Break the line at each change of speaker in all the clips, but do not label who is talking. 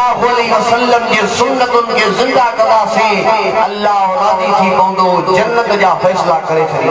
सल्लल्लाहु अलैहि वसल्लम जे सुन्नतुन के जिंदा कदा से अल्लाह राजी थी पवंदो जन्नत जा फैसला करे छड़ी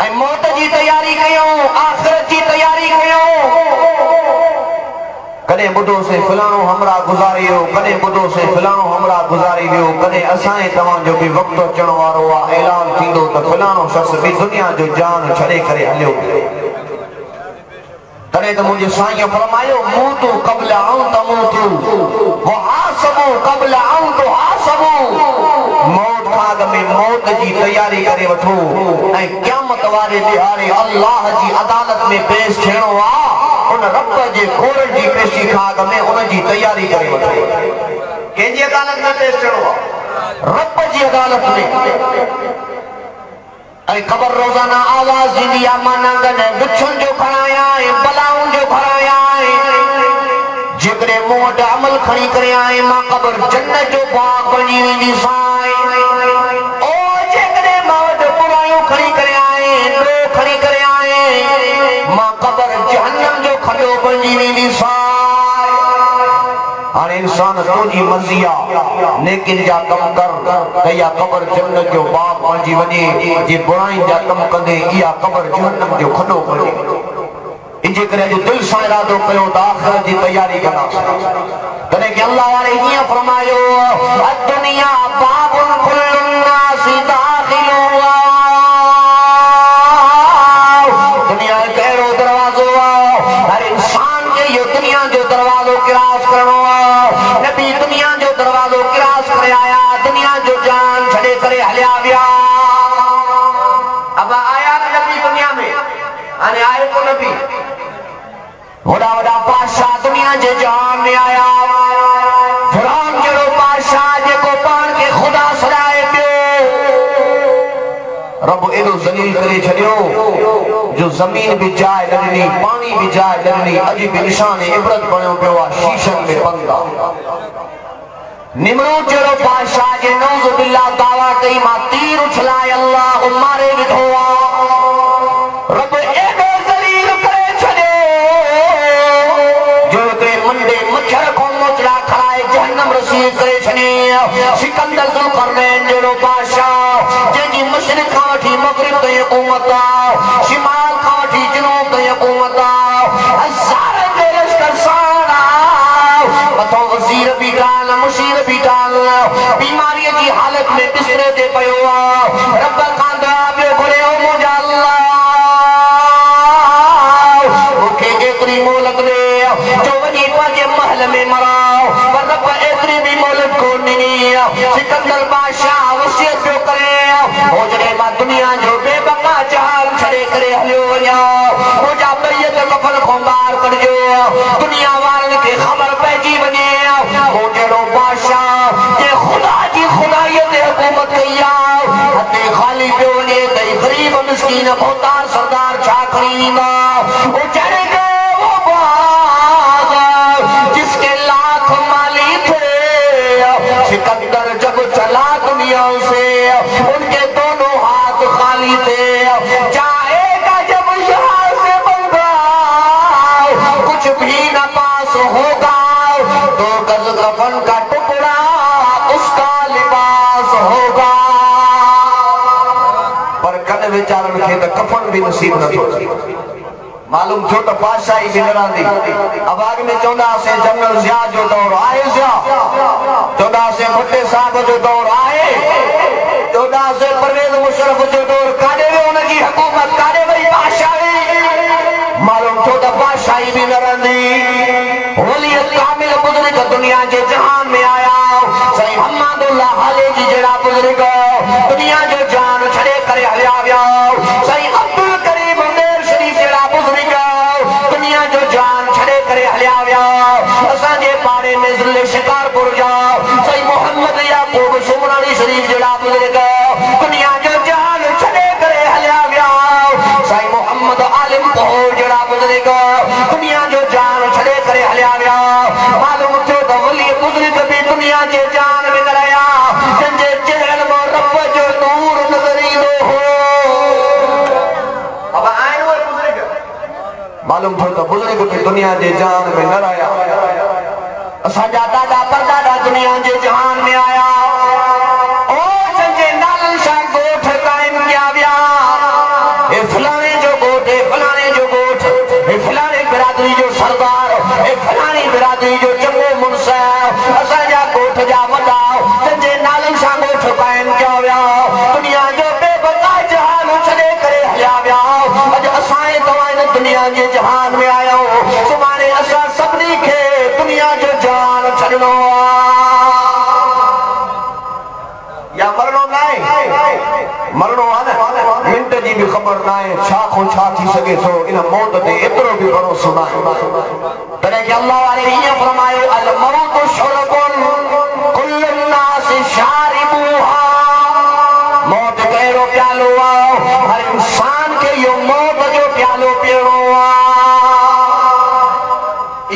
ऐ मौत जी तैयारी कयो आखिरत जी तैयारी कयो कने बुढ़ो से फलाणो हमरा गुजारियो कने बुढ़ो से फलाणो हमरा गुजारी वियो कने असाए तमाम जो भी वक्त अचण वारो आ ऐलान थींदो त फलाणो शख्स भी दुनिया जो जान छड़े करे हलियो तने त मुझे साईं फरमायो मूतु क़ब्ल अन तमूतु व हासबु क़ब्ल अन तुहासबु मौत खाग में मौत जी तैयारी करे वठो ऐं क़यामत वारे दिहाड़े अल्लाह जी अदालत में पेश थियणो आ उन रब जे खोर जी पेशी खाग में उन जी तैयारी करे वठो केजी अदालत में पेश थियणो आ रब जी अदालत में ऐ खबर रोजाना आवाज दींदी आ मां नंगन गुच्छुन जो खणाया ऐ बलाउन जो खणाया जेकरे मूं वटि अमल खणी करे आए मां कबर जन्नत जो बाग बणी वेंदी साईं ओ जेकरे मां वटि बुरायूं खणी करे आए लो खणी करे आए मां कबर जहन्नम जो खॾो बणी वेंदी साईं हाणे इंसान तुंहिंजी मर्ज़ी आ नेकिन जा कम कर त इहा कबर जन्नत जो बाग बणिजी वञे जे बुराई जा कम कंदे इहा कबर जहन्नम जो खॾो बणे इनजे करे जो दिल सां इरादो कयो त आखिरत जी तैयारी कंदासीं तॾहिं कि अल्लाह वारे हीअं फरमायो दुनिया बाबुन कुल्लुन नासी दाखिलुहा दुनिया हिकु अहिड़ो दरवाज़ो आहे हर इंसान खे इहो दुनिया जो दरवाज़ो क्रॉस करणो आहे नबी दुनिया जो दरवाज़ो क्रॉस करे आया दुनिया जो जान छॾे करे हलिया विया अब आया नबी दुनिया में हाणे आयो को नबी वड़ा वड़ा बादशाह दुनिया जे जहान में आया फिरौन जहिड़ो बादशाह जेको पाण खे खुदा सॾाए पियो रब एॾो ज़लील करे छॾियो जो ज़मीन भी जाइ ॾिनी पानी भी जाइ ॾिनी अॼु बि निशान इबरत बणियो पियो आहे शीशनि में बंदि आहे निमरूद जहिड़ो बादशाह जे नौज़ बिल्लाह दावा कई मां तीर उछलाए अल्लाह मारे विधो आहे रब एॾो ज़लील करे मच्छर को मोचड़ा खड़ाए जहन्नम रसीद करे छॾे सिकंदर ज़ुल्करनैन जहिड़ो बादशाह जंहिंजी मशरिक़ खां वठी मग़रिब ताईं हुकूमत आहे शिमाल खां वठी जनूब ताईं हुकूमत आहे हज़ारनि जो लश्कर साण आहे मथो वज़ीर बि कान मुशीर बि कान बीमारीअ जी हालत में बिस्तरे ते पियो आहे रब खां दुआ पियो घुरे ओ मुंहिंजा अल्लाह मूंखे एतिरी मोहलत ॾे जो वञी पंहिंजे महल में मराओ पर रब एतिरी बि मोहलत कोन ॾिनी सिकंदर बादशाह वसियत पियो करे हो जॾहिं मां दुनिया जो बेबका जहाल छॾे करे हलियो वञा मुंहिंजा मैयत कफन खां ॿाहिरि कढिजो दुनिया वारनि खे ख़बर पइजी वञे हो जहिड़ो बादशाह जे ख़ुदा जी ख़ुदाईअ ते हुकूमत कई आहे हथे ख़ाली पियो वञे त ग़रीब मिस्कीन मोहताज सरदार छा खणी ईंदा जिसके लाख माली थे सिकंदर जब चला दुनिया से उनके दोनों हाथ खाली थे जाएगा जब यहाँ से बंदा कुछ भी न पास होगा तो गज कफन का टुकड़ा उसका लिबास होगा पर कन बेचारन खे त कफन भी नसीब न थो मालूम छो त बादशाही बि न रहंदी अबाग में चवंदासीं जनरल ज़िया जो दौर आहे ज़िया चवंदासीं भुट्टे साहब जो दौर आहे चवंदासीं परवेज़ मुशर्रफ जो दौर काॾे वियो हुनजी हुकूमत काॾे वई बादशाही मालूम छो त बादशाही बि न रहंदी वलियत कामिल बुज़ुर्ग दुनिया जे जहान में आया साईं मोहम्मदुल्लाह हालेजी जहिड़ा बुज़ुर्ग दुनिया जो जान छॾे करे हलिया विया साईं अब्दुल करीम मेर शरीफ जहिड़ा बुज़ुर्ग दुनिया जो जान छॾे करे हलिया विया असांजे पाड़े में ज़िले शिकारपुर जा साईं मोहम्मद याकूब सुमरानी शरीफ जहिड़ा बुज़ुर्ग दुनिया जो जान छॾे करे हलिया विया साईं मोहम्मद आलिम पहोर जहिड़ा बुज़ुर्ग दुनिया जो जान छॾे करे हलिया विया मालूम थियो त वली बुज़ुर्ग बि दुनिया जे जान में न रहिया जंहिंजे चेहरनि मां रब जो नूर नज़र ईंदो हो अब आहिनि उहे बुज़ुर्ग मालूम थियो त बुज़ुर्ग कदे को दुनिया जे जान में न आया असा दादा परदादा दुनिया जे जहान में आया ओ जंजे नालन सा गोठ कायम किया गया ए फलाने जो गोठ है फलाने जो गोठ ए फलाने बिरादरी जो सरदार ए फलानी बिरादरी जो चंगो मुनसा असा जा गोठ जा वडा जंजे नालन सा गोठ कायम किया गया दुनिया जो बेबका जहान छड़े करे हलिया गया अज असाए तवाइन दुनिया जे जहान में आया सुमाने असा सबनी के दुनिया जो जान छड़नो या मरणो नाए मरणो आ न मिंट जी भी खबर नाए छा को छा थी सके तो इन मौत ते एतरो भी भरोसो ना तने के अल्लाह वाले ये फरमायो अल मौत शुरबुन कुल्लु नास शारिबुहा मौत केरो प्यालो हर इंसान के यो मौत जो प्यालो पियो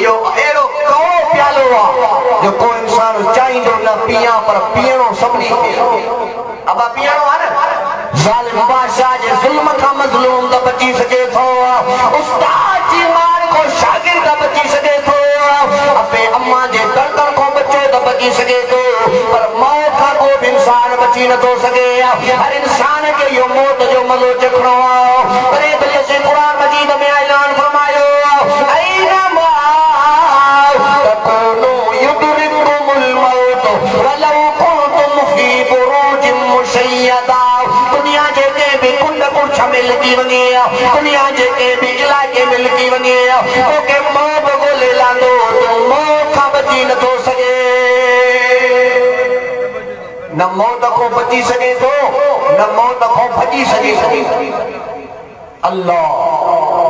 यो एरो को प्यालो जो को इंसान चाहिए न पिया पर पियनो सबनी के अब पियनो आ न जालिम बादशाह जे जुल्म का मजलूम दा बची सके थो उस्ताद जी मार को शागिर्द दा बची सके थो अपने अम्मा जे दर्द को बच्चो दा बची सके थो पर मौत का को भी इंसान बची न तो सके हर इंसान के यो मौत जो मलो चखनो अरे बल्ले से कुरान मजीद में ऐलान फरमायो ऐना मा तकुनु युदरिकुमुल मौत वलौ कुंतुम फी बुरूजिन मुशय्यदा दुनिया जेके भी कुंड कुछ मिलती वनी दुनिया जेके भी इलाके मिलती वनी ओके मौत को ले लांदो तो मौत का बची न तो सके न मौत को बची सके तो न मौत को भजी सके अल्लाह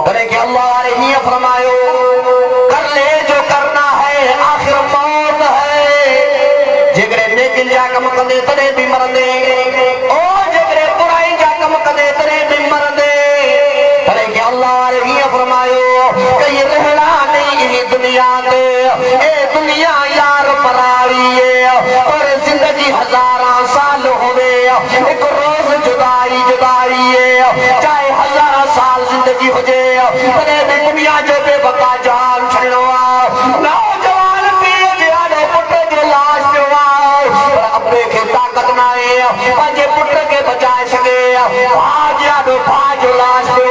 करे कि अल्लाह ने ये फरमायो कर ले जो करना है आखिर मौत है जेकरे नेकिन जा कम कंदे तने भी मरंदे ओ जेकरे बुराई जा कम कंदे तने भी मरंदे करे कि अल्लाह ने ये फरमायो कि ये रहना नहीं इस दुनिया ते ए दुनिया यार पराई है और जिंदगी हजारां साल होवे एक रोज जुदाई जुदाई है चाहे हजारां साल जिंदगी हो जाए तने भी दुनिया जो बेबका जान छड़नो नौजवान पिए जियानो पुत्र जो लाश पे पर अपने के ताकत ना है पांचे पुत्र के बचाए सके भाग जियानो भाग जो लाश पे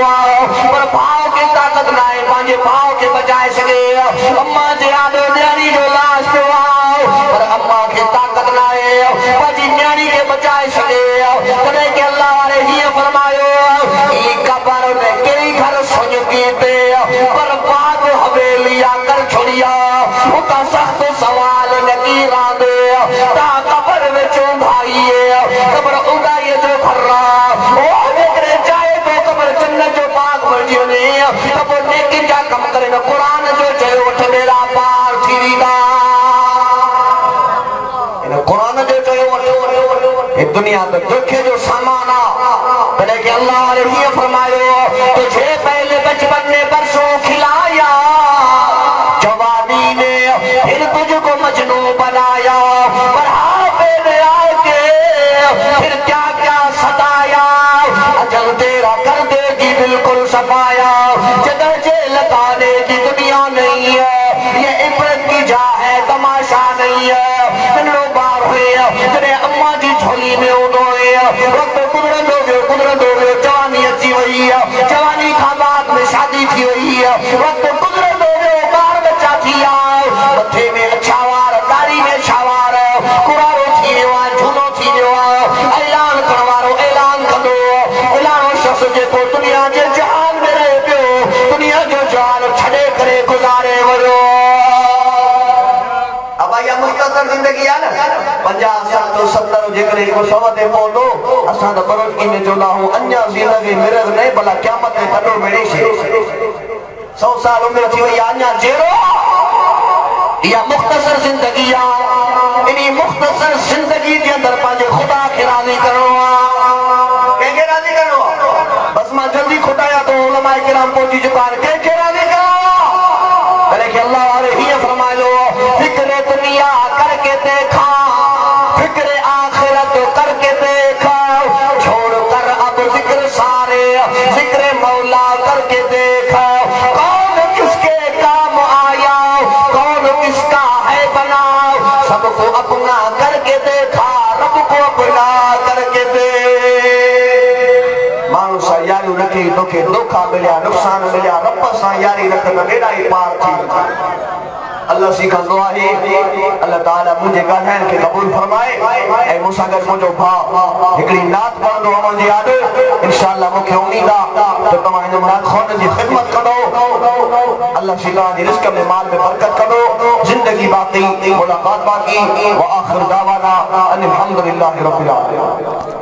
पर भाव की ताकत ना है पांचे भाव के बचाए सके अम्मा जियानो न्यारी जो लाश पे पर अम्मा की ताकत ना है पांची न्यारी के बचाए सके तने के अल्लाह वाले ही फरमायो ई कब्र में कई घर सुन कीते पर बात हवेलिया कर छोड़िया उता सख्त सवाल नकीरा दे ता कब्र में चुंधाइए कब्र उड़ाइए जो खर्रा ओ जेकरे जाए तो कब्र जन्नत जो बाग बनी ने तब नेकी जा कम करे न कुरान जो चयो उठ मेरा पार थीदा इन कुरान जो चयो ये दुनिया तो दुखे जो सामान तने के अल्लाह ने ये फरमायो तुझे पहले बचपन ने बरसों खिलाया जवानी ने फिर तुझको मजनू बनाया बढ़ापे में आके फिर क्या क्या सताया अजल तेरा कर देगी बिल्कुल सफाया जगह जे लगाने की दुनिया नहीं है ये इबरत की जा है तमाशा नहीं है बार हुए तेरे अम्मा जी झोली में उड़ोए वक्त कुदरत हो गए जवानी अच्छी हुई है जवानी का बाद में शादी की हुई है वक्त कुदरत हो गए बार बच्चा थी मथे में अच्छा वार दाढ़ी में छावार कुरारो थी झूलो थी ऐलान करवारो ऐलान करो ऐलानो शख्स जे को दुनिया के जहान में रहे पियो दुनिया जो जान छड़े करे गुजारे वरो अब या मुख्तसर जिंदगी है ना 50 60 70 जेकर को सवते पोलो असा तो बरोज की में जोला हूं अन्या जिंदगी मेरे नहीं भला क़यामत में कटो मेरी से 100 साल उम्र थी वही अन्या जेरो या मुख्तसर जिंदगी है इनी मुख्तसर जिंदगी के अंदर पाजे खुदा के राजी करो के राजी करो बस मां जल्दी खुदाया तो उलमाए किराम पहुंची चुका है के राजी करो करे कि अल्लाह वाले ही फरमायो फिक्र दुनिया करके देखा फिक्र आखिरत करके देखा छोड़ कर अब जिक्र सारे जिक्र मौला करके देखा कौन किसके अपना करके देखा रब को अपना करके दे मानू सा यारी रखे तोखे धोखा मिलिया नुकसान मिलिया रब सा यारी रख त बेड़ा ही पार थी अल्लाह सिखंदो आहे अल्लाह ताला मुझे गाहन के कबूल फरमाए ऐ मूसा गड मुझो भा एकड़ी नात पढ़ंदो अमन जी याद इंशाअल्लाह मुखे उम्मीद आ तो तमा इन मुराद खान जी खिदमत करो अल्लाह शिला जी रिस्क में माल में बरकत करो जिंदगी बाकी मुलाकात बाकी व आखिर दावाना अल्हम्दुलिल्लाहि रब्बिल आलमीन।